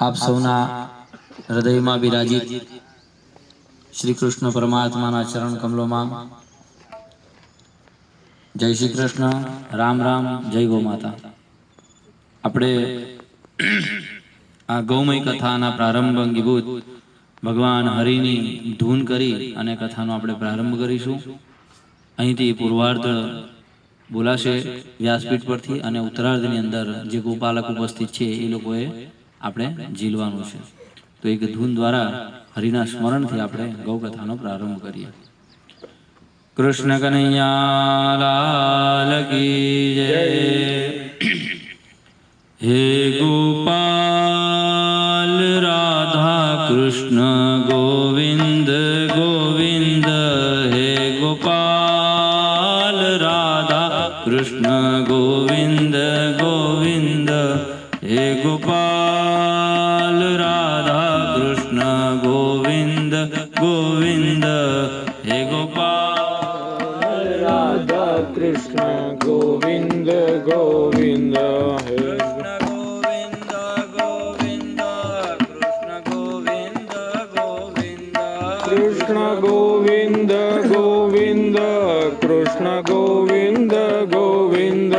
આપ સૌના હૃદયમાં વિરાજિત શ્રી કૃષ્ણ પરમાત્માના ચરણ કમલોમાં જય શ્રી કૃષ્ણ, રામ રામ, જય ગૌ માતા. આપણે આ ગૌમય કથાના પ્રારંભ અંગીભૂત ભગવાન હરિની ધૂન કરી અને કથાનો આપણે પ્રારંભ કરીશું. અહીંથી પૂર્વાર્ધ બોલાશે વ્યાસપીઠ પરથી, અને ઉત્તરાર્ધની અંદર જે ગોપાલક ઉપસ્થિત છે એ લોકોએ આપણે ઝીલવાનું છે. તો એક ધૂન દ્વારા હરિના સ્મરણથી આપણે ગૌ કથાનો પ્રારંભ કરીએ. કૃષ્ણ કનૈયા લાલ કી જય. હે ગોપાલ રાધા કૃષ્ણ ગોવિંદ ગોવિંદ, હે ગોપાલ રાધા કૃષ્ણ ગોવિંદ ગોવિંદ, હે ગોપાલ રાધા કૃષ્ણ ગોવિંદ ગોવિંદ, હે ગોપાલ રાધા કૃષ્ણ ગોવિંદ ગોવિંદ, હે કૃષ્ણ ગોવિંદ ગોવિંદ, કૃષ્ણ ગોવિંદ ગોવિંદ,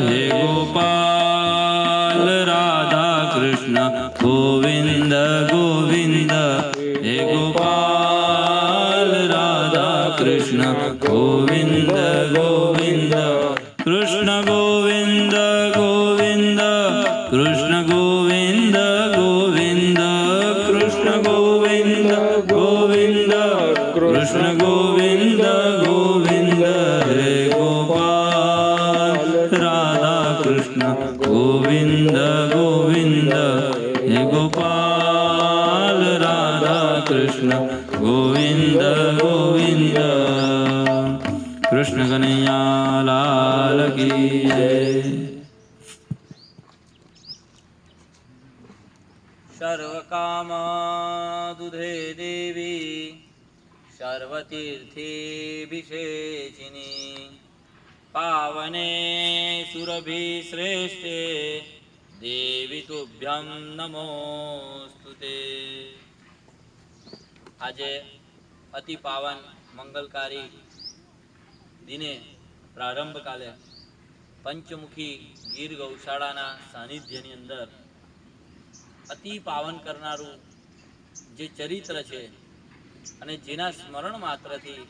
હે ગોપાલ રાધા કૃષ્ણ ગોવિંદ ગોવિંદ, હે ગોપાલ રાધા કૃષ્ણ ગોવિંદ ગોવિંદ, કૃષ્ણ ગોવિંદ ગોવિંદ, કૃષ્ણ ગોવિંદ ગોવિંદ, કૃષ્ણ ગોવિંદ ગોવિંદ, કૃષ્ણ ગોવિંદ ગોવિંદ, હે ગોપાલ રાધા કૃષ્ણ ગોવિંદ ગોવિંદ, હે ગોપાલ રાધા કૃષ્ણ ગોવિંદ ગોવિંદ. કૃષ્ણ કનૈયા લાલ કી જય. સર્વકામાદુધે દેવી સર્વતીર્થેભિષેચિની, પાવને સુરભિશ્રેષ્ઠે દેવી તુભ્યં નમોસ્તુતે. આજે અતિ પાવન મંગલકારી દિને પ્રારંભ કાલે પંચમુખી ગીર ગૌશાળાના સાનિધ્યની અંદર અતિ પાવન કરનારું જે ચરિત્ર છે, અને જેના સ્મરણ માત્રથી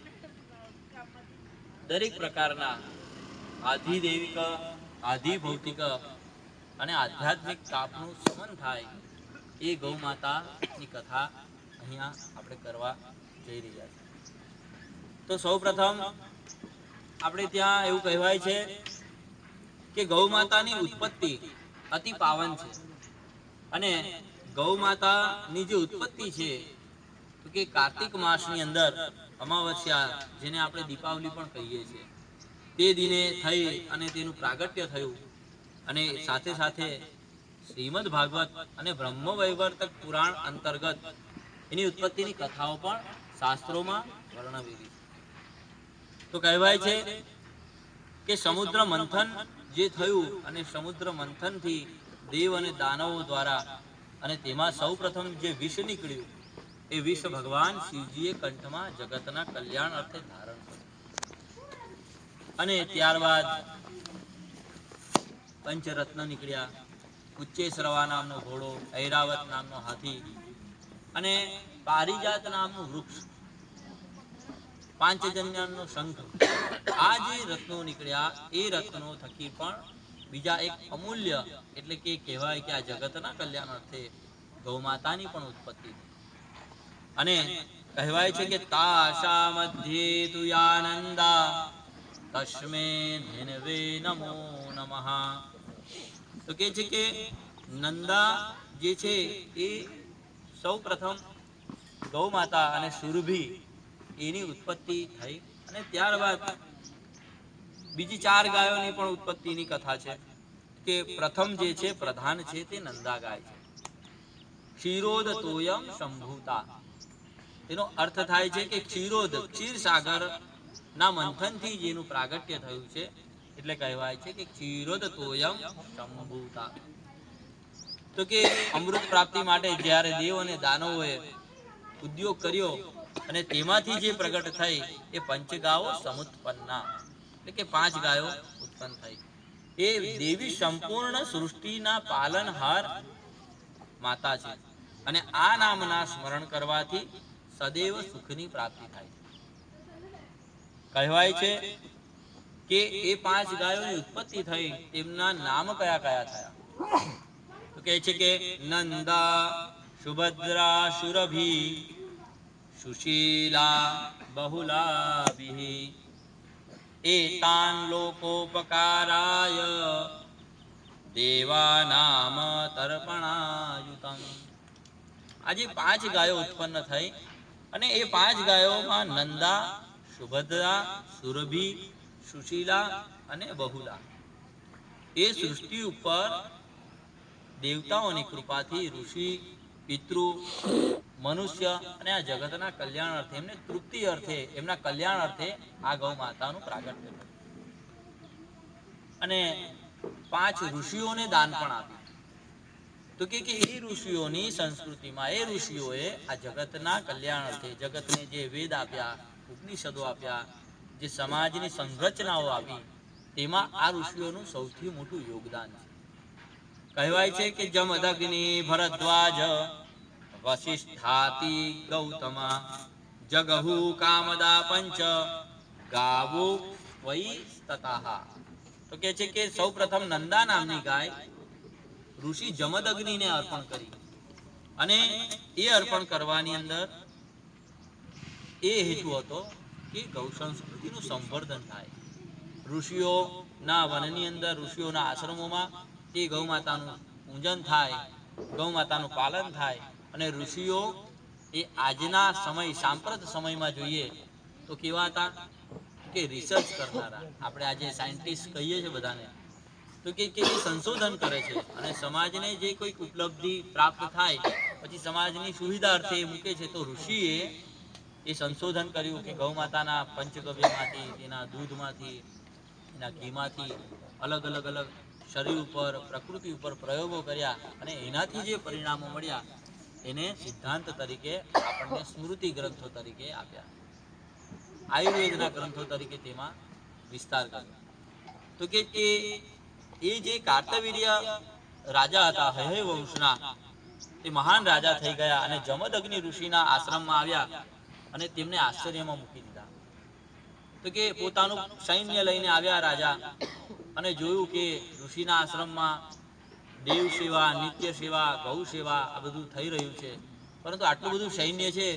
દરેક પ્રકારના આધિદૈવિક, આધિભૌતિક અને આધ્યાત્મિક તાપનું શમન થાય, એ ગૌ માતાની કથા અહીંયા આપણે કરવા જઈ રહ્યા છીએ. તો સૌ પ્રથમ આપણે ત્યાં એવું કહેવાય છે કે ગૌ માતાની ઉત્પત્તિ અતિ પાવન છે. અને ગૌ માતાની જે ઉત્પત્તિ છે તો કે કાર્તિક માસની અંદર અમાવસ્યા, જેને આપણે દીપાવલી પણ કહીએ છીએ, તે દિને થઈ અને તેનું પ્રાગટ્ય થયું. અને સાથે સાથે શ્રીમદ ભાગવત અને બ્રહ્મવૈવર્તક પુરાણ અંતર્ગત એની ઉત્પત્તિની કથાઓ પણ શાસ્ત્રોમાં વર્ણવેલી છે. તો કહેવાય છે કે સમુદ્ર મંથન જે થયું, અને સમુદ્ર મંથનથી દેવ અને દાનવો દ્વારા, અને તેમાં સૌ પ્રથમ જે વિષ નીકળ્યું, એ વિષ ભગવાન શિવજીએ કંઠમાં જગતના કલ્યાણ અર્થે ધારણ કર્યું. અને ત્યારબાદ પંચરત્ન નીકળ્યા, ઉચ્ચેશ્રવા નામનો ઘોડો, ઐરાવત નામનો હાથી, અને પારિજાત નામનું વૃક્ષ, પાંચજન્યનો શંખ. આ જે રત્નો નીકળ્યા, એ રત્નો થકી પણ બીજા એક અમૂલ્ય, એટલે કે કહેવાય કે આ જગતના કલ્યાણ અર્થે ગૌ માતાની પણ ઉત્પત્તિ થઈ. અને કહેવાય છે કે તાશા મધ્યે તુ યાનંદા તસ્મે ધેનવે નમો નમઃ. તો કે છે કે નંદા જે છે એ સૌ પ્રથમ ગૌ માતા અને સુરભી એની ઉત્પત્તિ થઈ. અને ત્યારબાદ બીજી 4 ગાયોની પણ ઉત્પત્તિની કથા છે. કે પ્રથમ જે છે પ્રધાન છે તે નંદા ગાય છે. ક્ષીરોદ તોયમ શંભુતા, એનો અર્થ થાય છે કે ક્ષીરોદ, ક્ષીરસાગર ના મંથનથી જેનું પ્રાગટ્ય થયું છે, એટલે કહેવાય છે કે ક્ષીરોદ તોયમ શંભુતા. તો કે અમૃત પ્રાપ્તિ માટે જ્યારે દેવ અને દાનવોએ ઉદ્યોગ કર્યો અને તેમાંથી જે પ્રગટ થઈ એ પંચગાઓ સમુત્પન્ના, એટલે કે 5 ગાયો ઉત્પન્ન થઈ. એ દેવી સંપૂર્ણ સૃષ્ટિના પાલનહાર માતા છે અને આ નામના સ્મરણ કરવાથી સદૈવ સુખની પ્રાપ્તિ થાય. કહેવાય છે કે એ 5 ગાયોની ઉત્પત્તિ થઈ, તેમના નામ કયા કયા થયા? તો કહે છે કે નંદા, સુભદ્રા, સુરભી, સુશીલા, બહુલાભિ એતાન લોકોપકારાય દેવાનામ તર્પણાયુતમ. આજે 5 ગાયો ઉત્પન્ન થઈ અને એ 5 ગાયોમાં નંદા, સુભદ્રા, સુરભી, સુશીલા અને બહુલા એ સૃષ્ટિ ઉપર દેવતાઓની કૃપાથી ઋષિ, પિતૃ, મનુષ્ય અને આ જગતના કલ્યાણ અર્થે, એમને તૃપ્તિ અર્થે, એમના કલ્યાણ અર્થે આ ગૌ માતાનું પ્રાગટ્ય થયું. અને 5 ઋષિઓને દાન પણ આપ્યું. તો કે એ ઋષિઓની સંસ્કૃતિમાં એ ઋષિઓએ આ જગતના કલ્યાણ અર્થે, જગતને જે વેદ આપ્યા, ઉપનિષદો આપ્યા, જે સમાજની સંરચનાઓ આપી, તેમાં આ ઋષિઓનું સૌથી મોટું યોગદાન છે. કહેવાય છે કે જમદગ્નિ, ભરદ્વાજ, વસિષ્ઠાતિ ગૌતમા જગહુ કામદા પંચ ગાવો વૈ તથા. તો કે છે કે સૌ પ્રથમ નંદા નામની ગાય ઋષિ જમદગ્નિને અર્પણ કરી અને એ અર્પણ કરવાની અંદર એ હેતુ હતો કે ગૌ સંસ્કૃતિનું સંવર્ધન થાય. ઋષિઓના વનની અંદર, ઋષિઓના આશ્રમોમાં એ ગૌ માતાનું પૂજન થાય, ગૌ માતાનું પાલન થાય. અને ઋષિઓ એ આજના સમય, સાંપ્રત સમયમાં જોઈએ તો કેવા હતા કે રિસર્ચ કરનારા, આપણે આજે સાયન્ટિસ્ટ કહીએ છીએ બધાને, તો કે સંશોધન કરે છે અને સમાજને જે કોઈક ઉપલબ્ધિ પ્રાપ્ત થાય પછી સમાજની સુવિધા અર્થે એ મૂકે છે. તો ઋષિએ એ સંશોધન કર્યું કે ગૌ માતાના પંચગવ્યમાંથી, તેના દૂધમાંથી, એના ઘીમાંથી અલગ અલગ શરીર ઉપર, પ્રકૃતિ ઉપર પ્રયોગો કર્યા અને એનાથી જે પરિણામો મળ્યા એને સિદ્ધાંત તરીકે આપણને સ્મૃતિ ગ્રંથો તરીકે આપ્યા, આયુર્વેદના ગ્રંથો તરીકે તેમાં વિસ્તાર કર્યો. તો કે એ જે કાર્તવીર્ય રાજા હતા હયય વંશના, તે મહાન રાજા થઈ ગયા અને જમદગ્નિ ઋષિના આશ્રમમાં આવ્યા અને તેમને આશ્ચર્યમાં મૂકી દીધા. તો કે પોતાનું સૈન્ય લઈને આવ્યા રાજા અને જોયું કે ઋષિના આશ્રમમાં દેવ સેવા, નિત્ય સેવા, ગૌ સેવા આ બધું થઈ રહ્યું છે, પરંતુ આટલું બધું સૈન્ય છે,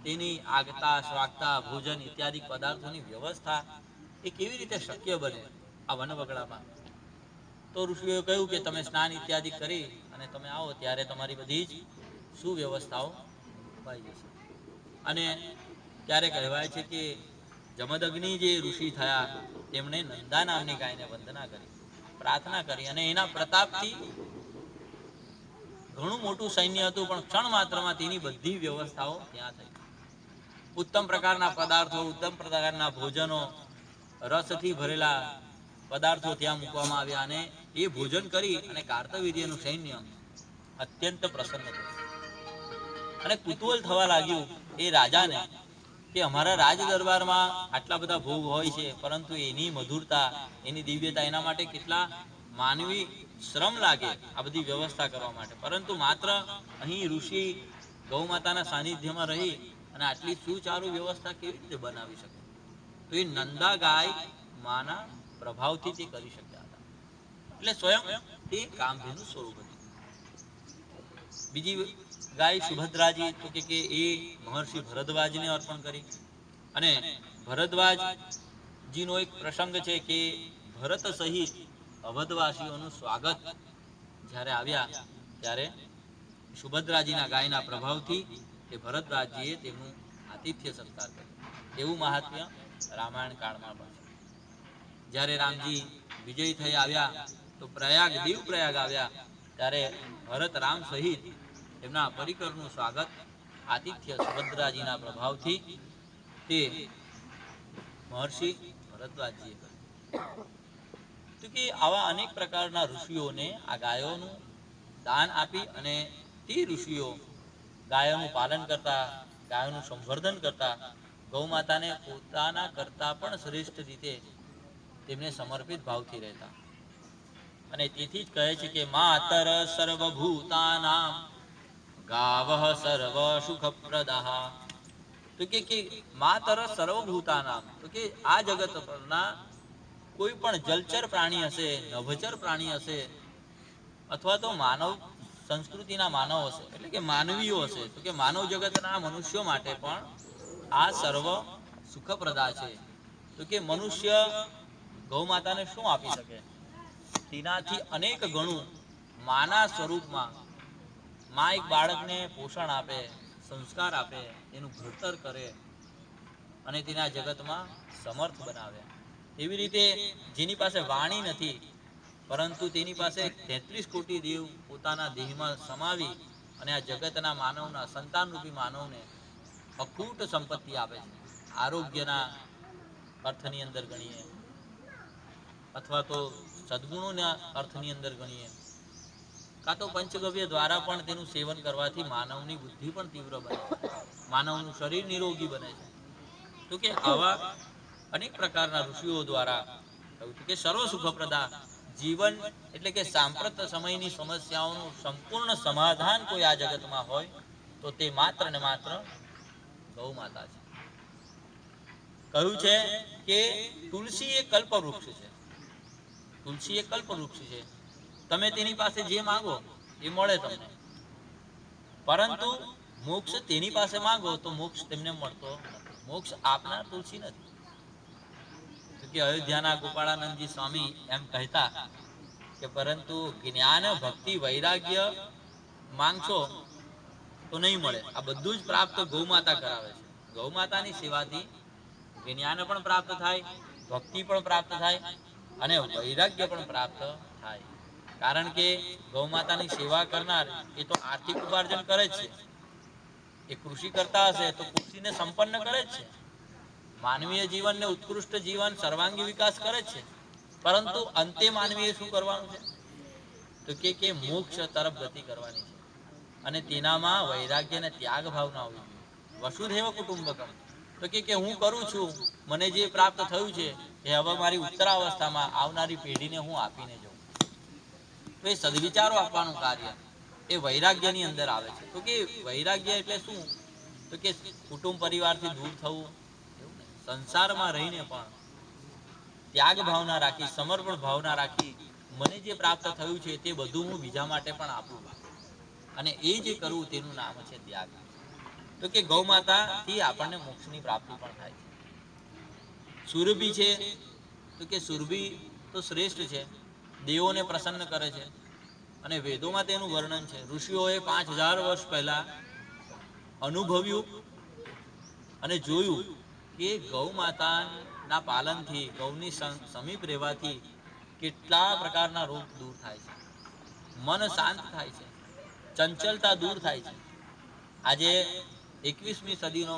તેની આગતા, સ્વાગતા, ભોજન ઇત્યાદિ પદાર્થોની વ્યવસ્થા એ કેવી રીતે શક્ય બને આ વનવગડામાં? તો ઋષિઓએ કહ્યું કે તમે સ્નાન ઇત્યાદિ કરી અને તમે આવો ત્યારે તમારી બધી જ સુવ્યવસ્થાઓ પાઈ જશે. અને ત્યારે કહેવાય છે કે જમદગ્નિ જે ઋષિ થયા તેમણે નંદા નામની ગાયને વંદના કરી, પ્રાર્થના કરી અને એના પ્રતાપથી ઘણું મોટું સૈન્ય હતું પણ ક્ષણ માત્રમાં તેની બધી વ્યવસ્થાઓ ત્યાં થઈ. ઉત્તમ પ્રકારના પદાર્થો, ઉત્તમ પ્રકારના ભોજનો, રસથી ભરેલા પદાર્થો ત્યાં મૂકવામાં આવ્યા અને એ ભોજન કરી અને કાર્તવીર્યનું સૈન્ય અત્યંત પ્રસન્ન થયું અને કુતૂહલ થવા લાગ્યું એ રાજાને કે અમારા રાજ દરબારમાં આટલા બધા ભોગ હોય છે, પરંતુ એની મધુરતા, એની દિવ્યતા, એના માટે કેટલા માનવી શ્રમ લાગે આ બધી વ્યવસ્થા કરવા માટે, પરંતુ માત્ર અહીં ઋષિ ગૌ માતાના સાનિધ્યમાં રહી અને આટલી સુચારુ વ્યવસ્થા કેવી રીતે બનાવી શકે? તો એ નંદા ગાય માના પ્રભાવથી તે કરી શક્યા હતા. એટલે સ્વયં તે કામધેનુ સ્વરૂપ હતી. બીજી ગાય સુભદ્રાજી, તો કે એ મહર્ષિ ભરદ્વાજને અર્પણ કરી અને ભરદ્વાજજીનો એક પ્રસંગ છે કે ભરત સહિત અવધવાસીઓનું સ્વાગત જ્યારે આવ્યા ત્યારે સુભદ્રાજીના ગાયના પ્રભાવથી એ ભરદ્વાજજીએ તેમનું આતિથ્ય સત્કાર કર્યો. એવું મહાત્મ્ય રામાયણ કાળમાં પણ છે. જ્યારે રામજી વિજય થઈ આવ્યા તો પ્રયાગ, દેવ પ્રયાગ આવ્યા ત્યારે ભરત રામ સહિત એમના પરિકરનું સ્વાગત, આતિથ્ય સુભદ્રાજીના પ્રભાવથી તે મહર્ષિ ભરદ્વાજજીએ કર્યું. તો કે આવા અનેક પ્રકારના ઋષિઓને આ ગાયોનું દાન આપી અને તે ઋષિઓ ગાયોનું પાલન કરતા, ગાયોનું સંવર્ધન કરતા, ગૌ માતાને પોતાના કરતા પણ શ્રેષ્ઠ રીતે તેમને સમર્પિત ભાવથી રહેતા. અને તેથી જ કહે છે કે માતર સર્વભૂતાનામ ગાવઃ સર્વ સુખપ્રદાઃ. તો કે માતર સર્વભૂતાનામ, તો કે આ જગત પરના કોઈ પણ જલચર પ્રાણી હશે, નભચર પ્રાણી હશે, અથવા તો માનવ સંસ્કૃતિના માનવ હશે, એટલે કે માનવીઓ હશે, તો કે માનવ જગતના મનુષ્યો માટે પણ આ સર્વ સુખપ્રદા છે. તો કે મનુષ્ય ગૌ માતાને શું આપી શકે? તેનાથી અનેક ગણું માના સ્વરૂપમાં માં એક બાળકને પોષણ આપે, સંસ્કાર આપે, એનું ઘડતર કરે અને તેના જગતમાં સમર્થ બનાવે. એવી રીતે જેની પાસે વાણી નથી, પરંતુ તેની પાસે 33 કોટી દેવ પોતાના દેહમાં સમાવી અને આ જગતના માનવના સંતાનરૂપી માનવને અખૂટ સંપત્તિ આપે છે. આરોગ્યના અર્થની અંદર ગણીએ અથવા તો સદગુણોના અર્થની અંદર ગણીએ, કાં તો પંચગવ્ય દ્વારા પણ તેનું સેવન કરવાથી માનવની બુદ્ધિ પણ તીવ્ર બને છે, માનવનું શરીર નિરોગી બને છે. તો કે આવા અનેક પ્રકારના ઋષિઓ દ્વારા કહ્યું છે કે સર્વ સુખપ્રદા જીવન, એટલે કે સાંપ્રત સમયની સમસ્યાઓનું સંપૂર્ણ સમાધાન કોઈ આ જગતમાં હોય તો તે માત્ર ને માત્ર ગૌ માતા છે. કહ્યું છે કે તુલસી એ કલ્પવૃક્ષ છે. તુલસી એ કલ્પવૃક્ષ છે. તમે તેની પાસે જે માંગો એ મળે તમને, પરંતુ મોક્ષ તેની પાસે માંગો તો મોક્ષ તેમને મળતો નથી. મોક્ષ આપનાર તુલસી નથી. કે અયોધ્યાના ગોપાળાનંદજી સ્વામી એમ કહેતા કે પરંતુ જ્ઞાન, ભક્તિ, વૈરાગ્ય માંગશો તો નહીં મળે. આ બધું જ પ્રાપ્ત ગૌ માતા કરાવે છે. ગૌ માતાની સેવાથી જ્ઞાન પણ પ્રાપ્ત થાય, ભક્તિ પણ પ્રાપ્ત થાય અને વૈરાગ્ય પણ પ્રાપ્ત થાય. કારણ કે ગૌ માતાની સેવા કરનાર એ તો આર્થિક ઉપાર્જન કરે જ છે. એ કૃષિ કરતા હશે તો કૃષિને સંપન્ન કરે જ છે, માનવીય જીવનને ઉત્કૃષ્ટ જીવન, સર્વાંગી વિકાસ કરે છે. પરંતુ અંતે માનવીએ શું કરવાનું છે? તો કે મોક્ષ તરફ ગતિ કરવાની છે. અને તેનામાં વૈરાગ્ય અને ત્યાગ ભાવના હોવી જોઈએ. વસુધૈવ કુટુંબકમ, તો કે હું કરું છું, મને જે પ્રાપ્ત થયું છે એ હવે મારી ઉત્તરાવસ્થામાં આવનારી પેઢીને હું આપીને જાઉં. તો એ સદવિચારો આપવાનું કાર્ય એ વૈરાગ્યની અંદર આવે છે. તો કે વૈરાગ્ય એટલે શું? તો કે કુટુંબ પરિવારથી દૂર થવું, એવું નહીં. સંસારમાં રહીને પણ ત્યાગ ભાવના રાખી, સમર્પણ ભાવના રાખી, મને જે પ્રાપ્ત થયું છે તે બધું હું બીજા માટે પણ આપું, અને એ જે કરવું તેનું નામ છે ત્યાગ. તો કે ગૌ માતાથી આપણને મોક્ષની પ્રાપ્તિ પણ થાય છે. સુરભી છે, તો કે સુરભી તો શ્રેષ્ઠ છે, દેવોને પ્રસન્ન કરે છે અને વેદોમાં તેનું વર્ણન છે. ઋષિઓએ 5000 વર્ષ પહેલા અનુભવ્યું અને જોયું કે ગૌ માતાના પાલનથી, ગૌની સમીપ રહેવાથી કેટલા પ્રકારના રોગ દૂર થાય છે, મન શાંત થાય છે, ચંચલતા દૂર થાય છે. આજે 21મી સદીનો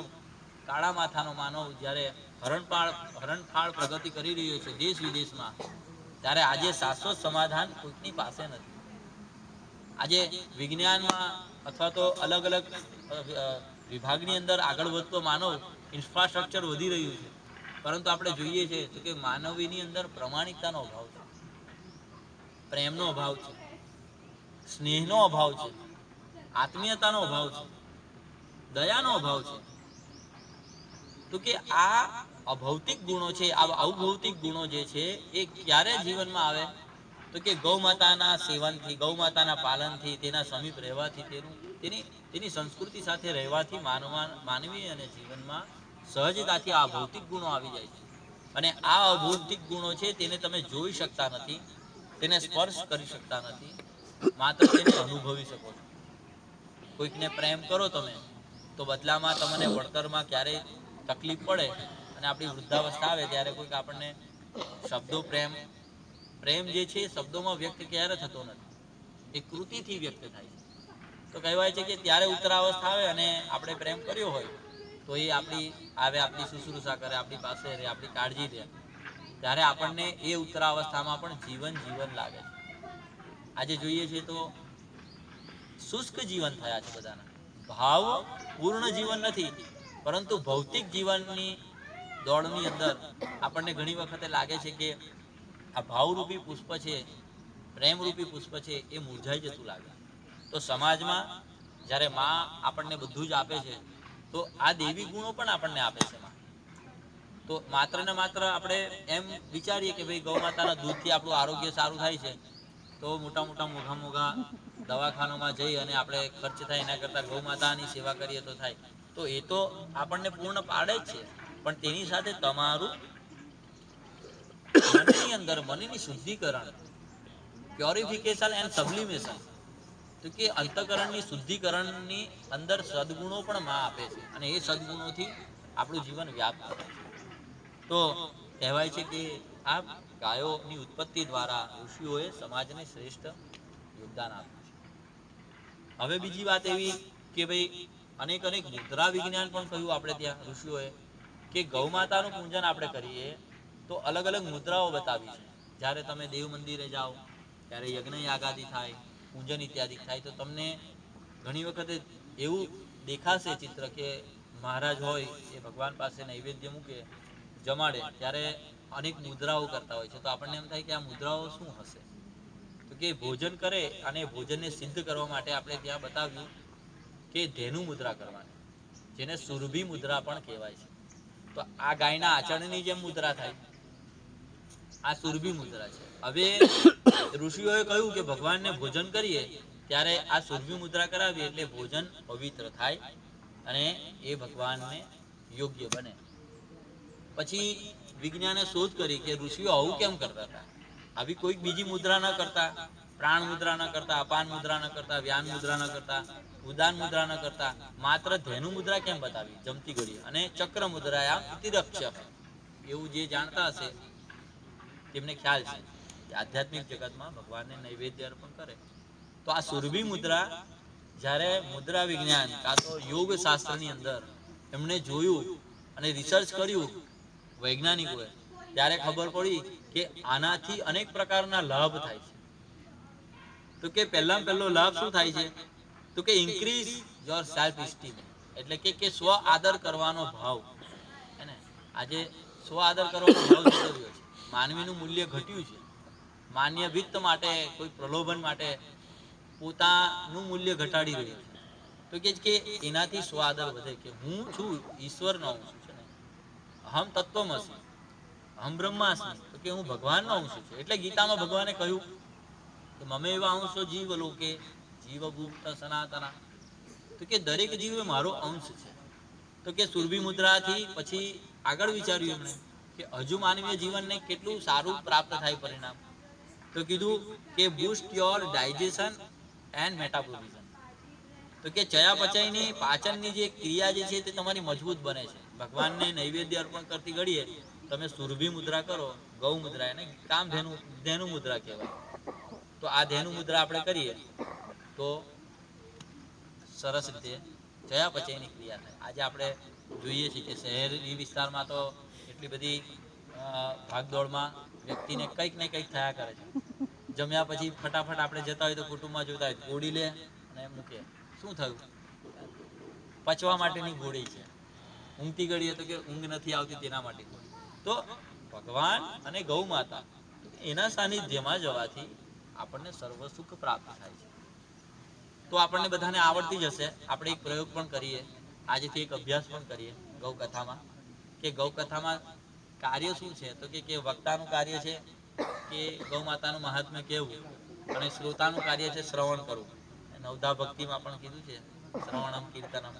કાળા માથાનો માનવ જ્યારે હરણફાળ પ્રગતિ કરી રહ્યો છે દેશ વિદેશમાં, ત્યારે આજે શાશ્વત સમાધાન કોઈકની પાસે નથી. આજે વિજ્ઞાનમાં અથવા તો અલગ અલગ વિભાગની અંદર આગળ વધતો માનવ, ઇન્ફ્રાસ્ટ્રક્ચર વધી રહ્યું છે, પરંતુ આપણે જોઈએ છીએ તો કે માનવીની અંદર પ્રમાણિકતાનો અભાવ છે, પ્રેમનો અભાવ છે, સ્નેહનો અભાવ છે, આત્મીયતાનો અભાવ છે, દયાનો અભાવ છે. તો કે આ અભૌતિક ગુણો છે, આ અભૌતિક ગુણો જે છે એ ક્યારે જીવનમાં આવે? તો કે ગૌ માતાના સેવનથી, ગૌ માતાના પાલનથી, તેના સમીપ રહેવાથી, તેની સંસ્કૃતિ સાથે રહેવાથી માનવી અને જીવનમાં સહજતાથી આ ભૌતિક ગુણો આવી જાય છે. અને આ અભૌતિક ગુણો છે તેને તમે જોઈ શકતા નથી, તેને સ્પર્શ કરી શકતા નથી, માત્ર તેને અનુભવી શકો છો. કોઈકને પ્રેમ કરો તમે તો બદલામાં તમને વળતરમાં ક્યારેય તકલીફ પડે અને આપણી વૃદ્ધાવસ્થા આવે ત્યારે કોઈક આપણને શબ્દો, પ્રેમ જે છે એ શબ્દોમાં વ્યક્ત ક્યારે થતો નથી, એ કૃતિથી વ્યક્ત થાય છે. તો કહેવાય છે કે ત્યારે ઉત્તરાવસ્થા આવે અને આપણે પ્રેમ કર્યો હોય તો એ આપણી શુશ્રૂષા કરે, આપણી પાસે રહે, આપણી કાળજી લે, ત્યારે આપણને એ ઉત્તરાવસ્થામાં પણ જીવન લાગે છે. આજે જોઈએ છીએ તો શુષ્ક જીવન થયા છે બધાના. ભાવ પૂર્ણ જીવન નથી, પરંતુ ભૌતિક જીવનની દોડની અંદર આપણને ઘણી વખતે લાગે છે કે આ ભાવરૂપી પુષ્પ છે, પ્રેમરૂપી પુષ્પ છે, એ મુરઝાઈ જતું લાગે. તો સમાજમાં જ્યારે માં આપણને બધું જ આપે છે, તો આ દેવી ગુણો પણ આપણને આપે છે માં. તો માત્ર ને માત્ર આપણે એમ વિચારીએ કે ભાઈ ગૌ માતાના દૂધથી આપણું આરોગ્ય સારું થાય છે, તો મોટા મોઘા દવાખાનામાં જઈ અને આપણે ખર્ચ થાય એના કરતાં ગૌ માતાની સેવા કરીએ તો થાય. તો એ તો આપણને પૂર્ણ પાડે જ છે, પણ તેની સાથે તમારું મનની અંદર મનની શુદ્ધિકરણ, પ્યોરિફિકેશન એન્ડ સબ્લિમેશન, તો કે અંતઃકરણની શુદ્ધિકરણની અંદર સદગુણો પણ માં આપે છે, અને એ સદગુણોથી આપણું જીવન વ્યાપ્ત થાય છે. તો કહેવાય છે કે આ ગાયોની ઉત્પત્તિ દ્વારા ઋષિઓએ સમાજને શ્રેષ્ઠ યોગદાન આપ્યું છે. હવે બીજી વાત એવી કે ભાઈ અનેક મુદ્રા વિજ્ઞાન પણ કહ્યું આપણે ત્યાં ઋષિઓએ, કે ગૌ માતાનું પૂજન આપણે કરીએ તો અલગ અલગ મુદ્રાઓ બતાવી છે. જ્યારે તમે દેવ મંદિરે જાઓ ત્યારે યજ્ઞ યાગાદિ થાય, પૂજન ઇત્યાદિ થાય, તો તમને ઘણી વખતે એવું દેખાશે ચિત્ર કે મહારાજ હોય એ ભગવાન પાસે નૈવેદ્ય મૂકે, જમાડે, ત્યારે અનેક મુદ્રાઓ કરતા હોય છે. તો આપણને એમ થાય કે આ મુદ્રાઓ શું હશે? તો કે ભોજન કરે અને ભોજનને સિદ્ધ કરવા માટે આપણે ત્યાં બતાવ્યું કે ધેનુ મુદ્રા કરવાની, જેને સુરભી મુદ્રા પણ કહેવાય છે. તો આ ગાયના આચરણની જેમ મુદ્રા થાય, આ સુરભી મુદ્રા છે. હવે ઋષિઓએ કહ્યું કે ભગવાનને ભોજન કરીએ ત્યારે આ સુરભી મુદ્રા કરાવીએ એટલે ભોજન પવિત્ર થાય અને એ ભગવાનને યોગ્ય બને. પછી વિજ્ઞાને શોધ કરી કે ઋષિઓ આવું કેમ કરતા હતા? આવી કોઈક બીજી મુદ્રા ન કરતા, પ્રાણ મુદ્રા ન કરતા, અપાન મુદ્રા ન કરતા, વ્યાન મુદ્રા ન કરતા, ઉદાન મુદ્રા ન કરતા, માત્ર ધેનુ મુદ્રા કેમ બતાવી જમતી ઘડીએ, અને ચક્ર મુદ્રાયામ તિરક્ષ, એવું જે જાણતા હશે તેમને ખ્યાલ છે કે આધ્યાત્મિક જગતમાં ભગવાનને નૈવેદ્ય અર્પણ કરે. તો આ સુરભી મુદ્રા જ્યારે મુદ્રા વિજ્ઞાન કાં તો યોગ શાસ્ત્રની અંદર એમણે જોયું અને રિસર્ચ કર્યું વૈજ્ઞાનિકોએ, ત્યારે ખબર પડી કે આનાથી અનેક પ્રકારના લાભ થાય છે. તો કે પહેલો લાભ શું થાય છે? તો કે ઇન્ક્રીઝ યોર સેલ્ફ ઇસ્ટીમ, એટલે કે સ્વ આદર કરવાનો ભાવ. એને આજે સ્વ આદર કરવાનો ભાવ જતો રહ્યો છે, માનવીનું મૂલ્ય ઘટ્યું છે. માન્ય વિત્ત માટે, કોઈ પ્રલોભન માટે પોતાનું મૂલ્ય ઘટાડી રહ્યું છે. તો કે એનાથી સ્વ આદર વધે, કે હું છું ઈશ્વરનો અંશ છું, ને અહમ તત્વમસી, અહમ બ્રહ્માસ્મિ, તો કે હું ભગવાનનો અંશ છું. એટલે ગીતામાં ભગવાને કહ્યું કે મમે એવા અંશો જીવ લોકે જીવભૂત સનાતના, તો કે દરેક જીવ એ મારો અંશ છે. તો કે સુરભી મુદ્રાથી પછી આગળ વિચાર્યું એમણે કે હજુ માનવીય જીવનને કેટલું સારું પ્રાપ્ત થાય પરિણામ. તો કીધું કે boost your digestion and metabolism, તો કે ચયાપચયની પાચનની જે ક્રિયા જે છે તે તમારી મજબૂત બને છે. ભગવાનને નૈવેદ્ય અર્પણ કરતી ઘડીએ તમે સુરભી મુદ્રા કરો, ગૌ મુદ્રા, એને કામ ધેનુ મુદ્રા કહેવાય. તો આ ધેનુ મુદ્રા આપણે કરીએ તો સરસ રીતે ચયાપચયની ક્રિયા થાય. આજે આપણે જોઈએ છીએ કે શહેરી વિસ્તારમાં તો એટલી બધી ભાગદોડમાં વ્યક્તિને કંઈક ને કંઈક થયા કરે છે. જમ્યા પછી ફટાફટ આપણે જતા હોય તો કુટુંબમાં જોતા હોય ગોળી લે અને મૂકે. શું થયું? પચવા માટેની ગોળી છે. ઊંઘતી ઘડીએ તો કે ઊંઘ નથી આવતી તેના માટે. તો ભગવાન અને ગૌ માતા એના સાનિધ્યમાં જવાથી આપણને સર્વ સુખ પ્રાપ્ત થાય છે. તો આપણને બધાને આવડતી જ હશે. આપણે એક પ્રયોગ પણ કરીએ, આજથી એક અભ્યાસ પણ કરીએ ગૌ કથામાં, કે ગૌ કથામાં કાર્ય શું છે? તો કે વક્તાનું કાર્ય છે કે ગૌ માતાનું મહાત્મ્ય કહેવું, અને શ્રોતાનું કાર્ય છે શ્રવણ કરવું. નવધા ભક્તિમાં પણ કીધું છે શ્રવણમ કીર્તનમ,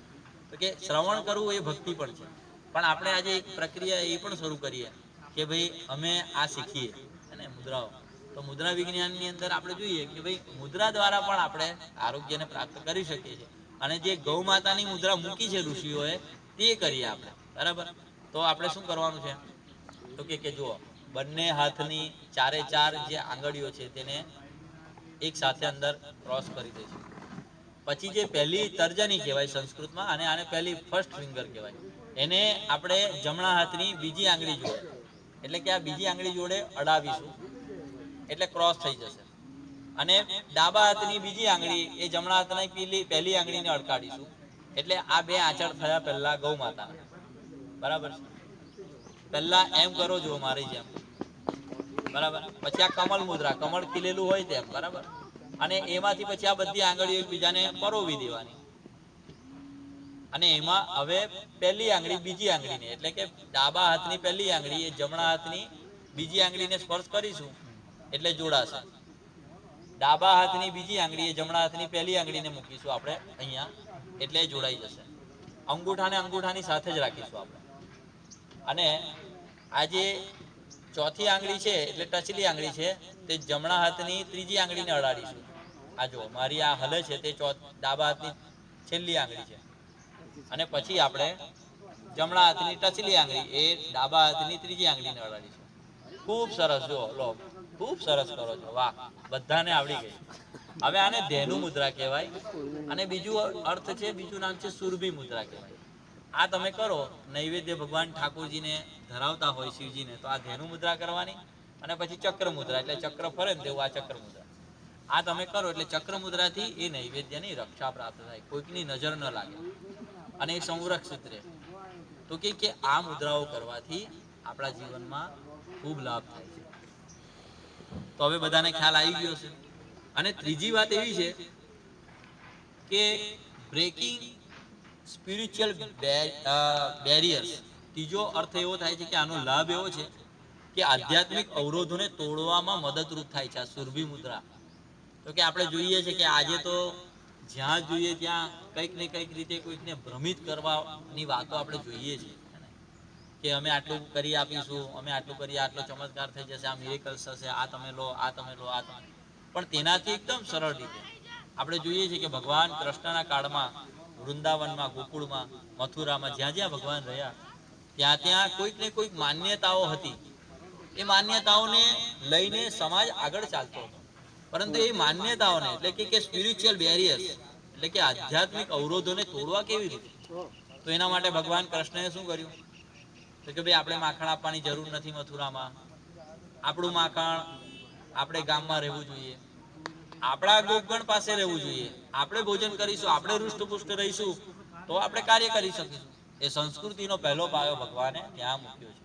તો કે શ્રવણ કરવું એ ભક્તિ પણ છે. પણ આપણે આજે એક પ્રક્રિયા એ પણ શરૂ કરીએ કે ભાઈ અમે આ શીખીએ અને મુદ્રાઓ. તો મુદ્રા વિજ્ઞાનની અંદર આપણે જોઈએ કે ભાઈ મુદ્રા દ્વારા પણ આપણે આરોગ્યને પ્રાપ્ત કરી શકીએ છીએ. અને જે ગૌ માતાની મુદ્રા મૂકી છે ઋષિઓએ તે કરીએ આપણે, બરાબર? તો આપણે શું કરવાનું છે? તો કે જુઓ, બંને હાથની ચારે ચાર જે આંગળીઓ છે તેને એક સાથે અંદર ક્રોસ કરી દઈશું. પછી જે પહેલી તર્જની કહેવાય સંસ્કૃતમાં, અને આને પહેલી ફર્સ્ટ ફિંગર કહેવાય, એને આપણે જમણા હાથની બીજી આંગળી જોડે, એટલે કે આ બીજી આંગળી જોડે અડાવીશું એટલે ક્રોસ થઈ જશે. અને ડાબા હાથની બીજી આંગળી એ જમણા હાથની પહેલી આંગળીને અડકાડીશું. એટલે આ બે આંચળ થયા પહેલા ગૌ માતાના. બરાબર છે? પહેલા એમ કરો જો મારી જેમ. બરાબર? પછી આ કમળ મુદ્રા, કમળ ખીલેલું હોય તેમ. બરાબર? અને એમાંથી પછી આ બધી આંગળીઓ એકબીજાને પરોવી દેવાની. અને એમાં હવે પહેલી આંગળી બીજી આંગળીને, એટલે કે ડાબા હાથની પહેલી આંગળી એ જમણા હાથની બીજી આંગળીને સ્પર્શ કરીશું એટલે જોડાશે. ડાબા હાથની બીજી આંગળી એ જમણા હાથની પહેલી આંગળીને મૂકીશું આપણે અહીંયા, એટલે જોડાઈ જશે. અંગૂઠાને અંગૂઠાની સાથે જ રાખીશું આપણે. અને આ જે ચોથી આંગળી છે એટલે ટચલી આંગળી છે, તે જમણા હાથની ત્રીજી આંગળીને અડાડીશું. આ જો મારી આ હલે છે તે ડાબા હાથની છેલ્લી આંગળી છે. અને પછી આપણે જમણા હાથની ટચલી આંગળી એ ડાબા હાથની ત્રીજી આંગળીને અડાડીશું. ખૂબ સરસ. જો લો, ખૂબ સરસ કરો છો. વાહ, બધાને આવડી ગઈ. હવે આને ધેનુ મુદ્રા કહેવાય. અને બીજું અર્થ છે, બીજું નામ છે સુરભી મુદ્રા કહેવાય. આ તમે કરો, નૈવેદ્ય ભગવાન ઠાકોરજીને ધરાવતા હોય શિવજીને, તો આ ધેનુ મુદ્રા કરવાની. અને પછી ચક્ર મુદ્રા, એટલે ચક્ર ફરે ને તેવું આ ચક્ર મુદ્રા. આ તમે કરો એટલે ચક્ર મુદ્રાથી એ નૈવેદ્યની રક્ષા પ્રાપ્ત થાય, કોઈકની નજર ન લાગે અને એ સંરક્ષિત રહે. તો કે આ મુદ્રાઓ કરવાથી આપણા જીવનમાં ખૂબ લાભ થાય છે. તો હવે બધાને ખ્યાલ આવી ગયો છે. અને ત્રીજી વાત એવી છે કે બ્રેકિંગ સ્પિરિચ્યુઅલ બેરિયર્સ. ત્રીજો અર્થ એવો થાય છે કે આનો લાભ એવો છે કે આધ્યાત્મિક અવરોધોને તોડવામાં મદદરૂપ થાય છે આ સુરભી મુદ્રા. તો કે આપણે જોઈએ છે કે આજે તો જ્યાં જોઈએ ત્યાં કંઈક ને કંઈક રીતે કોઈકને ભ્રમિત કરવાની વાતો આપણે જોઈએ છીએ કે અમે આટલું કરી આપીશું, અમે આટલું કરી, આટલો ચમત્કાર થઈ જશે, આ મિરેકલ્સ થશે, આ તમે લો, આ તમે લો, આ તમે. પણ તેનાથી એકદમ સરળ રીતે આપણે જોઈએ છીએ કે ભગવાન કૃષ્ણના કાળમાં વૃંદાવનમાં, ગોકુળમાં, મથુરામાં જ્યાં જ્યાં ભગવાન રહ્યા ત્યાં ત્યાં કોઈક ને કોઈક માન્યતાઓ હતી. એ માન્યતાઓને લઈને સમાજ આગળ ચાલતો હતો. પરંતુ એ માન્યતાઓને એટલે કે સ્પિરિચ્યુઅલ બેરિયર્સ એટલે કે આધ્યાત્મિક અવરોધોને તોડવા કેવી રીતે? તો એના માટે ભગવાન કૃષ્ણએ શું કર્યું? તો કે ભાઈ આપણે માખણ આપવાની જરૂર નથી મથુરામાં. આપણું માખણ આપણે ગામમાં રહેવું જોઈએ, આપણા ગોપગણ પાસે રહેવું જોઈએ. આપણે ભોજન કરીશું, આપણે હૃષ્ટપુષ્ટ રહીશું તો આપણે કાર્ય કરી શકીશું. એ સંસ્કૃતિનો પહેલો પાયો ભગવાને ત્યાં મૂક્યો છે.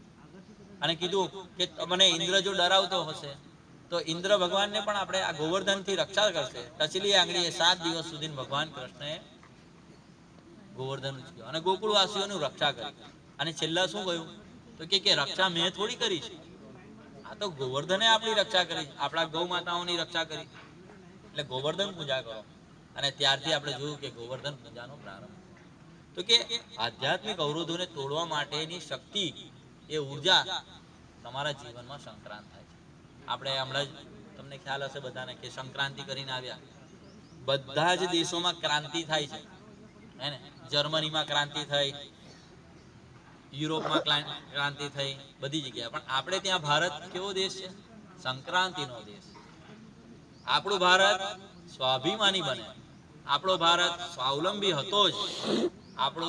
અને કીધું કે મને ઇન્દ્ર જો ડરાવતો હશે તો ઇન્દ્ર ભગવાનને પણ આપણે આ ગોવર્ધનથી રક્ષા કરશે. ટચલી આંગળીએ 7 દિવસ સુધી ભગવાન કૃષ્ણએ ગોવર્ધન ઉચક્યો અને ગોકુળવાસીઓનું રક્ષા કરી. અને છેલ્લા શું કહ્યું? તો કે રક્ષા મેં થોડી કરી છે, આ તો ગોવર્ધને આપણી રક્ષા કરી, આપણા ગૌ માતાઓની રક્ષા કરી. એટલે ગોવર્ધન પૂજા કરો. અને ત્યારથી આપણે જોયું કે ગોવર્ધન પૂજાનો પ્રારંભ. તો કે આધ્યાત્મિક અવરોધોને તોડવા માટેની શક્તિ, એ ઉર્જા તમારા જીવનમાં સંક્રાંત થાય છે. આપણે હમણાં જ તમને ખ્યાલ હશે બધાને કે સંક્રાંતિ કરીને આવ્યા. બધા જ દેશોમાં ક્રાંતિ થાય છે, હે ને? જર્મનીમાં ક્રાંતિ થઈ, યુરોપમાં ક્રાંતિ થઈ, બધી જગ્યાએ. પણ આપણે ત્યાં ભારત કેવો દેશ છે? સંક્રાંતિનો દેશ. આપણું ભારત સ્વાભિમાની બને, આપણો ભારત સ્વાવલંબી હતો જ, આપણો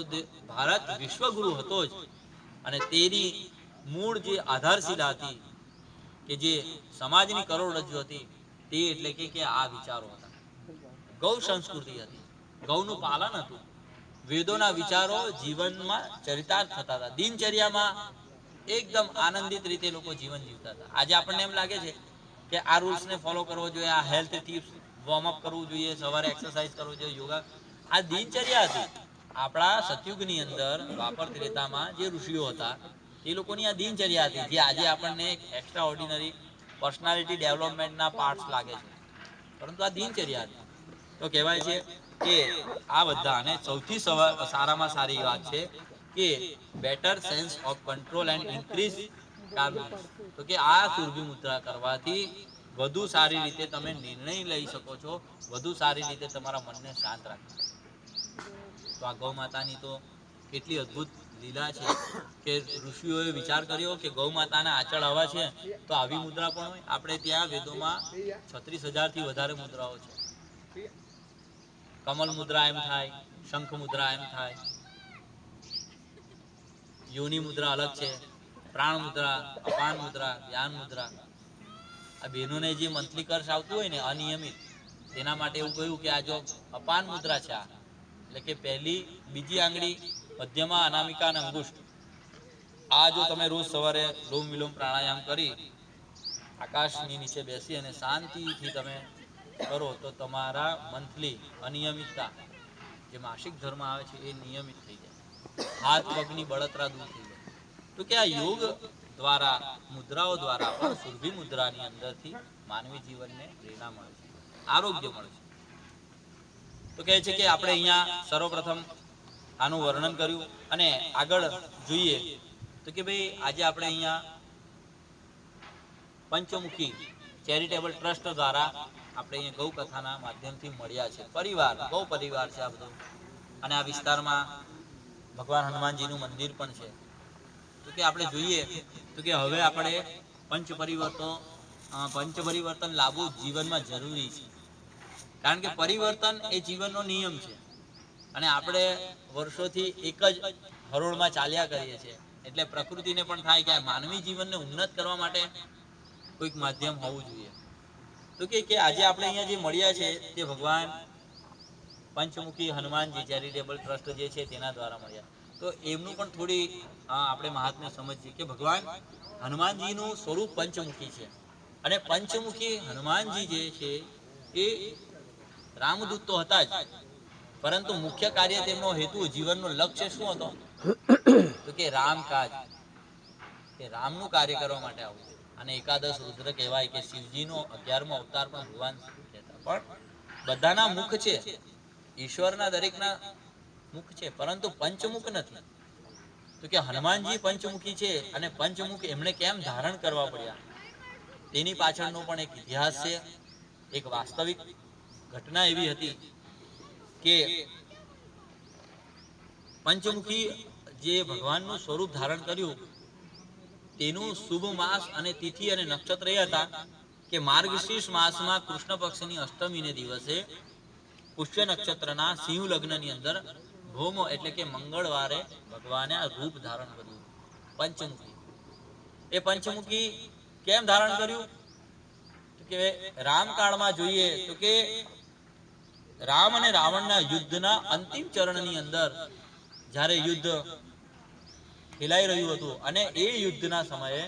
ભારત વિશ્વગુરુ હતો જ. અને તેની મૂળ જે આધારશિલા હતી, કે જે સમાજની કરોડરજ્જુ હતી, તે એટલે કે આ વિચારો હતા. ગૌ સંસ્કૃતિ હતી, ગૌનું પાલન હતું, વેદોના વિચારો જીવનમાં ચરિતાર્થ થતા હતા. દિનચર્યામાં એકદમ આનંદિત રીતે લોકો જીવન જીવતા હતા. આજે આપણને એમ લાગે છે કે આ રૂલ્સને ફોલો કરવો જોઈએ, આ હેલ્થ ટિપ્સ, વોર્મઅપ કરવું જોઈએ, સવારે એક્સરસાઇઝ કરવું જોઈએ, યોગા. આ દિનચર્યા હતી. આપણા સતયુગની અંદર દ્વાપર ત્રેતામાં જે ઋષિઓ હતા એ લોકોની આ દિનચર્યા હતી, જે આજે આપણને એક એક્સ્ટ્રા ઓર્ડિનરી પર્સનાલિટી ડેવલપમેન્ટના પાર્ટ્સ લાગે છે. પરંતુ આ દિનચર્યા હતી. તો કહેવાય છે કે આ બધા, અને સૌથી સારામાં સારી વાત છે કે better sense of control and increase calmness. તો કે આ સુરભી મુદ્રા કરવાથી વધુ સારી રીતે તમે નિર્ણય લઈ શકો છો, વધુ સારી રીતે તમારા મનને શાંત રાખી શકો. તો આ ગૌ માતાની તો કેટલી અદ્ભુત લીલા છે કે ઋષિઓએ વિચાર કર્યો કે ગૌ માતાના આચળ આવા છે તો આવી મુદ્રા પણ હોય. આપણે ત્યાં વેદોમાં 36,000 થી વધારે મુદ્રાઓ છે. કમલ મુદ્રા એમ થાય, શંખ મુદ્રા એમ થાય, યોની મુદ્રા અલગ છે, પ્રાણ મુદ્રા, અપાન મુદ્રા, જ્ઞાન મુદ્રા. આ બહેનોને જે મંથલી કર્સ આવતું હોય ને અનિયમિત, તેના માટે એવું કહ્યું કે આ જો અપાન મુદ્રા છે, આ એટલે કે પહેલી બીજી આંગળી, મધ્યમાં અનામિકા અને અંગુષ્ઠ, આ જો તમે રોજ સવારે લોમ વિલોમ પ્રાણાયામ કરી આકાશની નીચે બેસી અને શાંતિથી તમે કરો તો તમારા મંથલી અનિયમિતતા, જે માસિક ધર્મ આવે છે એ નિયમિત થઈ જાય, હાથ પગની બળતરા દૂર થઈ જાય. તો કે આ યોગ દ્વારા, મુદ્રાઓ દ્વારા પણ સુરભી મુદ્રાની અંદરથી માનવી જીવનને પ્રેરણા મળે છે, આરોગ્ય મળે છે. તો કહે છે કે આપણે અહીંયા સર્વપ્રથમ આનું વર્ણન કર્યું અને આગળ જોઈએ તો કે ભાઈ આજે આપણે અહીંયા પંચમુખી ચેરિટેબલ ટ્રસ્ટ દ્વારા આપણે અહીંયા ગૌ કથાના માધ્યમથી મળ્યા છે. પરિવાર, ગૌ પરિવાર છે આ બધો, અને આ વિસ્તારમાં ભગવાન હનુમાનજીનું મંદિર પણ છે. તો કે આપણે જોઈએ તો કે હવે આપણે પંચ પરિવર્તન લાવવું જીવનમાં જરૂરી છે, કારણ કે પરિવર્તન એ જીવનનો નિયમ છે અને આપણે વર્ષોથી એક જ હરોળમાં ચાલ્યા કરીએ છીએ. એટલે પ્રકૃતિને પણ થાય કે માનવી જીવનને ઉન્નત કરવા માટે કોઈક માધ્યમ હોવું જોઈએ. તો કે આજે આપણે અહીંયા જે મળ્યા છે તે ભગવાન પંચમુખી હનુમાનજી ચેરિટેબલ ટ્રસ્ટ જે છે તેના દ્વારા મળ્યા. તો એમનું પણ થોડી આપણે મહાત્મ્ય સમજીએ કે ભગવાન હનુમાનજીનું સ્વરૂપ પંચમુખી છે અને પંચમુખી હનુમાનજી જે છે એ રામદૂત તો હતા જ, પરંતુ મુખ્ય કાર્ય તેમનો હેતુ, જીવનનો લક્ષ્ય શું હતો? તો કે રામકાજ, કે રામનું કાર્ય કરવા માટે આવું. અને એકાદશ રુદ્ર કહેવાય કે શિવજીનો 11મો અવતાર પણ ભગવાન કહેતા. પણ બધાના મુખ છે, ઈશ્વરના દરેકના મુખ છે, પરંતુ પંચમુખ નથી. તો કે હનુમાનજી પંચમુખી છે અને પંચમુખ એમણે કેમ ધારણ કરવા પડ્યા, તેની પાછળનો પણ એક ઇતિહાસ છે. એક વાસ્તવિક ઘટના એવી હતી કે પંચમુખી જે ભગવાનનું સ્વરૂપ ધારણ કર્યું તેનું શુભ માસ અને તિથિ અને નક્ષત્ર એ હતા કે માર્ગશીર્ષ માસમાં કૃષ્ણ પક્ષની અષ્ટમીને દિવસે પુષ્ય નક્ષત્રના સિંહ લગ્નની અંદર ભૌમ એટલે કે મંગળવારે ભગવાને આ રૂપ ધારણ કર્યું પંચમુખી. એ પંચમુખી કેમ ધારણ કર્યું? તો કે રામકાળમાં જોઈએ તો કે રામ અને રાવણના યુદ્ધના અંતિમ ચરણની અંદર જ્યારે યુદ્ધ ખેલાઈ રહ્યું હતું અને એ યુદ્ધના સમયે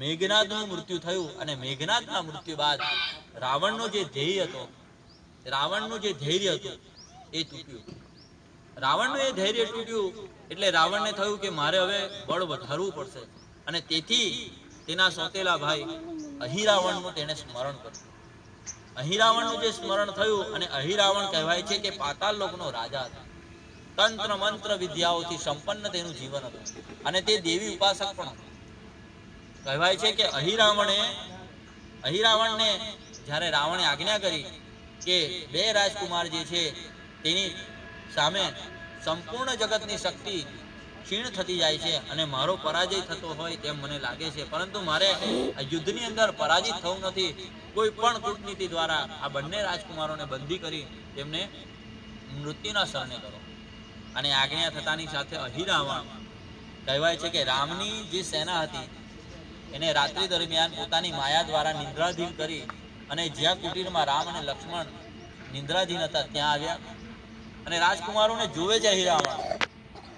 મેઘનાદનું મૃત્યુ થયું અને મેઘનાદના મૃત્યુ બાદ રાવણનો જે ધૈર્ય હતો, રાવણનું જે ધૈર્ય હતું એ તૂટ્યું. રાવણનું એ ધૈર્ય તૂટ્યું એટલે રાવણને થયું કે મારે હવે બળ વધારવું પડશે અને તેથી તેના સોતેલા ભાઈ અહિરાવણનું તેણે સ્મરણ કર્યું. અહિરાવણનું જે સ્મરણ થયું, અને અહિરાવણ કહેવાય છે કે પાતાળ લોકનો રાજા હતો. તંત્ર મંત્ર વિદ્યાઓથી સંપન્ન તેનું જીવન હતું અને તે દેવી ઉપાસક પણ હતો. કહેવાય છે કે અહિરાવણને જ્યારે રાવણે આજ્ઞા કરી કે બે રાજકુમાર જે છે તેની સામે સંપૂર્ણ જગતની શક્તિ ક્ષીણ થતી જાય છે અને મારો પરાજય થતો હોય તેમ મને લાગે છે, પરંતુ મારે આ યુદ્ધની અંદર પરાજિત થવું નથી. કોઈ પણ કૂટનીતિ દ્વારા આ બંને રાજકુમારોને બંધી કરી તેમને મૃત્યુના શરણે કરો. અને આજ્ઞા થતાની સાથે અહિરાવણ કહેવાય છે કે રામની જે સેના હતી એને રાત્રિ દરમિયાન પોતાની માયા દ્વારા નિંદ્રાધીન કરી અને જ્યાં કુટીરમાં રામ અને લક્ષ્મણ નિંદ્રાધીન હતા ત્યાં આવ્યા અને રાજકુમારોને જોવે છે અહિરાવણ.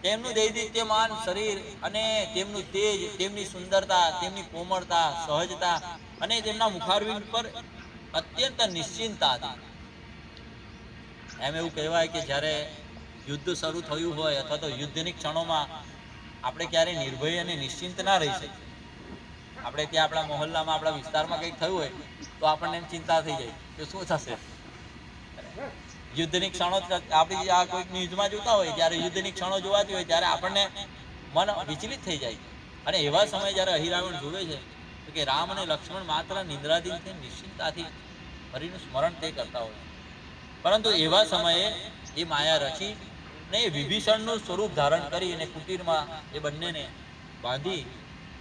તેમનું દૈદિત્યમાન શરીર અને તેમનું તેજ, તેમની સુંદરતા, તેમની કોમળતા, સહજતા અને તેમના મુખારવિંદ પર અત્યંત નિશ્ચિંતતા હતી. એમ એવું કહેવાય કે જ્યારે યુદ્ધ શરૂ થયું હોય અથવા તો યુદ્ધની ક્ષણોમાં આપણે ક્યારેય નિર્ભય અને નિશ્ચિંત ના રહી શકીએ. આપણે ત્યાં આપણા મોહલ્લામાં, આપણા વિસ્તારમાં કંઈક થયું હોય તો આપણને એમ ચિંતા થઈ જાય કે શું થશે. યુદ્ધની ક્ષણો આપણી આ કોઈક ન્યૂઝમાં જોતા હોય, જ્યારે યુદ્ધની ક્ષણો જોવાતી હોય ત્યારે આપણને મન વિચલિત થઈ જાય. અને એવા સમયે જ્યારે અહિરાવણ જોવે છે તો કે રામ અને લક્ષ્મણ માત્ર નિંદ્રાધીન થઈ નિશ્ચિંતતાથી હરિનું સ્મરણ તે કરતા હોય. પરંતુ એવા સમયે એ માયા રચી ને એ વિભીષણનું સ્વરૂપ ધારણ કરી અને કુટીરમાં એ બંનેને બાંધી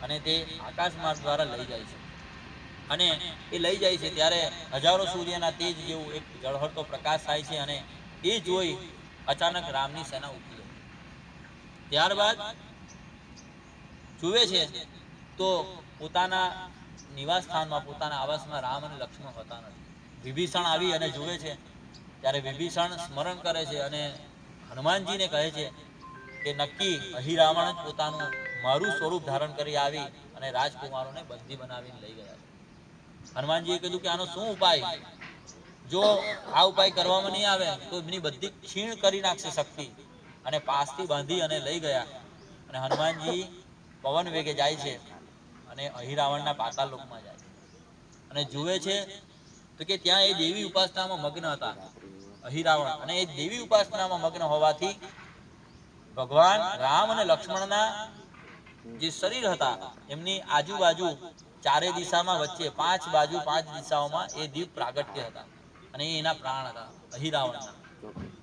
અને તે આકાશ માર્ગ દ્વારા લઈ જાય છે. અને એ લઈ જાય છે ત્યારે હજારો સૂર્યના તેજ જેવું એક ઝળહળતો પ્રકાશ થાય છે અને એ જોઈ અચાનક રામની સેના ઉઠી જાય. ત્યારબાદ જુએ છે તો પોતાના નિવાસ સ્થાનમાં પોતાના આવાસમાં રામ અને લક્ષ્મણ હોતા નથી. વિભીષણ આવી અને જુએ છે ત્યારે વિભીષણ સ્મરણ કરે છે અને હનુમાનજીને કહે છે કે નક્કી અહિરાવણ જ પોતાનું મારું સ્વરૂપ ધારણ કરી આવી અને રાજકુમારોને બંદી બનાવીને લઈ ગયા છે. હનુમાનજીએ કીધું કે આનો શું ઉપાય? જો આ ઉપાય કરવામાં નહીં આવે તો એમની બધી ક્ષીણ કરી નાખશે શક્તિ. અને પાસથી બાંધી અને લઈ ગયા. અને હનુમાનજી પવન વેગે જાય છે અને અહિરાવણના પાતાળ લોકમાં જાય છે અને જુએ છે તો કે ત્યાં એ દેવી ઉપાસનામાં મગ્ન હતા અહિરાવણ. અને એ દેવી ઉપાસનામાં મગ્ન હોવાથી ભગવાન રામ અને લક્ષ્મણના જે શરીર હતા એમની આજુબાજુ ચારે દિશામાં વચ્ચે 5 બાજુ 5 દિશાઓમાં એ દીપ પ્રાગટ્ય હતા અને એના પ્રાણ હતા અહિરાવણના.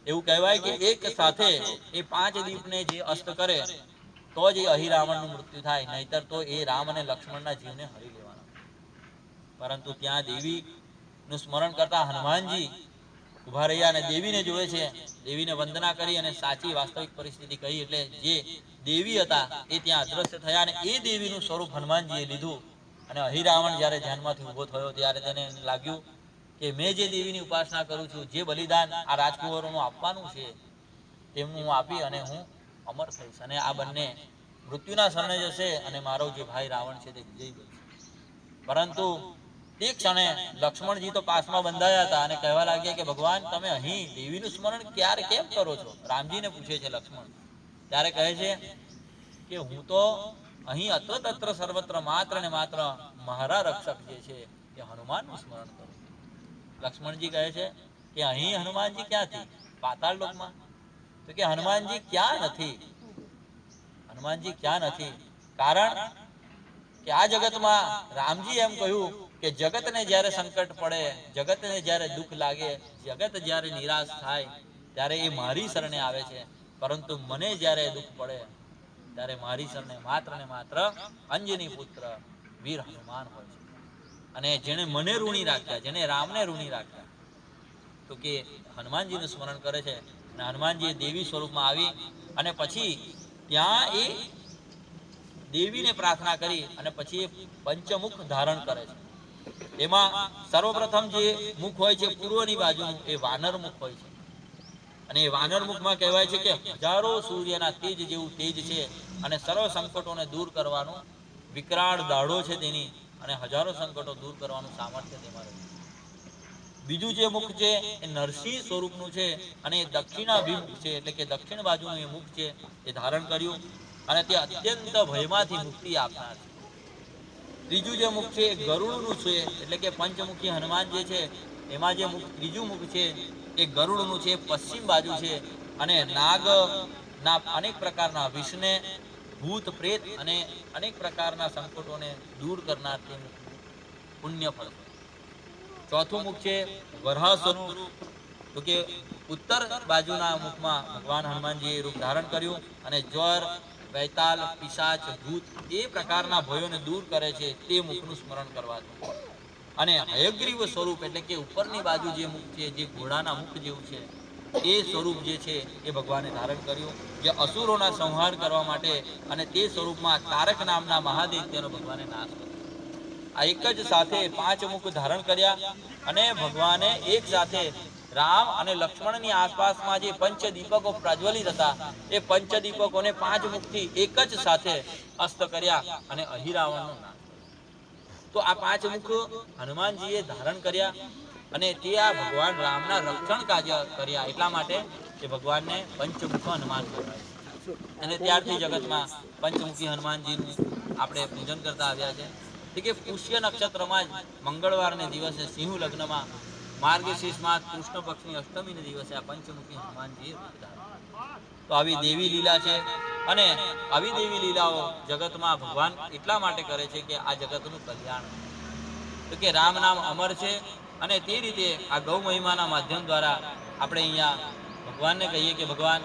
એવું કહેવાય કે એક સાથે એ 5 દીપને જે અસ્ત કરે તો જ એ અહિરાવણનું મૃત્યુ થાય, નહીતર તો એ રામ અને લક્ષ્મણના જીવને હરી લેવાના. પરંતુ ત્યાં દેવીનું સ્મરણ કરતા હનુમાનજી ઉભા રહ્યા અને દેવીને જોવે છે. દેવીને વંદના કરી અને સાચી વાસ્તવિક પરિસ્થિતિ કહી એટલે જે દેવી હતા એ ત્યાં અદ્રશ્ય થયા અને એ દેવીનું સ્વરૂપ હનુમાનજીએ લીધું. અને અહિરાવણ જ્યારે ધ્યાનમાંથી ઊભો થયો ત્યારે તેને લાગ્યું કે મેં જે દેવીની ઉપાસના કરું છું, જે બલિદાન આ રાજકુંવરોનું આપવાનું છે તેમનું હું આપી અને હું અમર થઈશ અને આ બંને મૃત્યુના શરણે જશે અને મારો જે ભાઈ રાવણ છે તે વિજયી બનશે. પરંતુ તે ક્ષણે લક્ષ્મણજી તો પાસમાં બંધાયા હતા અને કહેવા લાગ્યા કે ભગવાન તમે અહીં દેવીનું સ્મરણ ક્યારે કેમ કરો છો? રામજીને પૂછે છે લક્ષ્મણ. ત્યારે કહે છે કે હું તો અહીં અત્ર તત્ર સર્વત્ર માત્ર ને માત્ર મારા રક્ષક જે છે એ હનુમાનનું સ્મરણ કરું. લક્ષ્મણજી કહે છે કે અહીં હનુમાનજી ક્યાંથી? પાતાળ લોકમાં. તો કે હનુમાનજી ક્યાં નથી? હનુમાનજી ક્યાં નથી? કારણ કે આ જગતમાં રામજી એમ કહ્યું કે જગતને જ્યારે સંકટ પડે, જગતને જ્યારે દુઃખ લાગે, જગત જ્યારે નિરાશ થાય ત્યારે એ મારી શરણે આવે છે. પરંતુ મને જ્યારે દુઃખ પડે ત્યારે મારી શરણે માત્ર ને માત્ર અંજની પુત્ર વીર હનુમાન હોય છે. અને જેને મને ઋણી રાખ્યા, જેને રામને ઋણી રાખ્યા, તો કે હનુમાનજીનું સ્મરણ કરે છે. અને હનુમાનજી દેવી સ્વરૂપમાં આવી અને પછી ત્યાં એ દેવીને પ્રાર્થના કરી અને પછી એ પંચમુખ ધારણ કરે છે. એમાં સર્વપ્રથમ જે મુખ હોય છે પૂર્વની બાજુનું એ વાનર મુખ હોય છે. અને એ વાનર મુખમાં કહેવાય છે કે હજારો સૂર્યના તેજ જેવું તેજ છે અને સર્વ સંકટોને દૂર કરવાનું વિકરાળ દાઢો છે તેની અને હજારો સંકટો દૂર કરવાનું સામર્થ્ય તેમાં રહ્યું. બીજું જે મુખ છે એ નરસિંહ સ્વરૂપનું છે અને એ દક્ષિણાભિમુખ છે, એટલે કે દક્ષિણ બાજુનું એ મુખ છે એ ધારણ કર્યું અને તે અત્યંત ભયમાંથી મુક્તિ આપનાર છે. ત્રીજું જે મુખ છે એ ગરુડનું છે, એટલે કે પંચમુખી હનુમાન જે છે એમાં જે મુખ ત્રીજું મુખ છે એ ગરુડનું છે, પશ્ચિમ બાજુ છે અને નાગના અનેક પ્રકારના વિષને, ભૂત પ્રેત અને અનેક પ્રકારના સંકટોને દૂર કરનાર તે મુખનું પુણ્ય ફળ છે. ચોથું મુખ છે વરાહ સ્વરૂપ, તો કે ઉત્તર બાજુના મુખમાં ભગવાન હનુમાનજીએ રૂપ ધારણ કર્યું અને જ્વર, વૈતાલ, પિશાચ, ભૂત એ પ્રકારના ભયોને દૂર કરે છે તે મુખનું સ્મરણ કરવાથી. અને હયગ્રીવ સ્વરૂપ એટલે કે ઉપરની બાજુ જે મુખ છે, જે ઘોડાના મુખ જેવું છે, એ સ્વરૂપ જે છે એ ભગવાને ધારણ કર્યું, જે અસુરોના સંહાર કરવા માટે. અને તે સ્વરૂપમાં તારક નામના મહાદૈત્યનો ભગવાને નાશ કર્યો. આ એક જ સાથે 5 મુખ ધારણ કર્યા અને ભગવાને એક સાથે રામ અને લક્ષ્મણની આસપાસમાં જે પંચદીપકો પ્રજ્વલિત હતા એ પંચદીપકોને 5 મુખથી એક જ સાથે અસ્ત કર્યા અને અહિરાવણનો નાશ કર્યો. તો આ 5 મુખ હનુમાનજીએ ધારણ કર્યા અને તે આ ભગવાન રામના રક્ષણ કાર્ય કર્યા. એટલા માટે એ ભગવાનને પંચમુખ હનુમાન કહેવાય. અને ત્યારથી જગતમાં પંચમુખી હનુમાનજીનું આપણે પૂજન કરતા આવ્યા છે કે પુષ્ય નક્ષત્રમાં જ મંગળવારને દિવસે સિંહ લગ્નમાં માર્ગશીર્ષમાં કૃષ્ણ પક્ષની અષ્ટમીને દિવસે આ પંચમુખી હનુમાનજીએ રૂપ ધારણ કર્યું. તો આવી દેવી લીલા છે અને આવી દેવી લીલાઓ જગતમાં ભગવાન એટલા માટે કરે છે કે આ જગતનું કલ્યાણ. તો કે રામ નામ અમર છે અને તે રીતે આ ગૌ મહિમાના માધ્યમ દ્વારા આપણે અહીંયા ભગવાનને કહીએ કે ભગવાન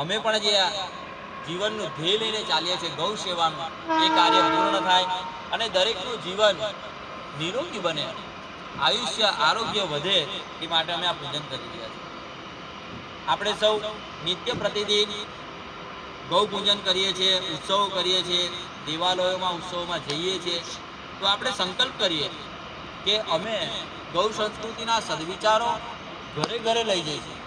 અમે પણ જે જીવનનું ધ્યેય લઈને ચાલીએ છીએ ગૌ સેવાનું, એ કાર્ય પૂર્ણ થાય અને દરેકનું જીવન નિરોગી બને, આયુષ્ય આરોગ્ય વધે, એ માટે અમે આ પૂજન કરી રહ્યા છીએ. આપણે સૌ નિત્ય પ્રતિદિન ગૌ પૂજન કરીએ છીએ, ઉત્સવો કરીએ છીએ, દેવાલયોમાં ઉત્સવોમાં જઈએ છીએ તો આપણે સંકલ્પ કરીએ કે અમે ગૌ સંસ્કૃતિના સદવિચારો ઘરે ઘરે લઈ જઈશું.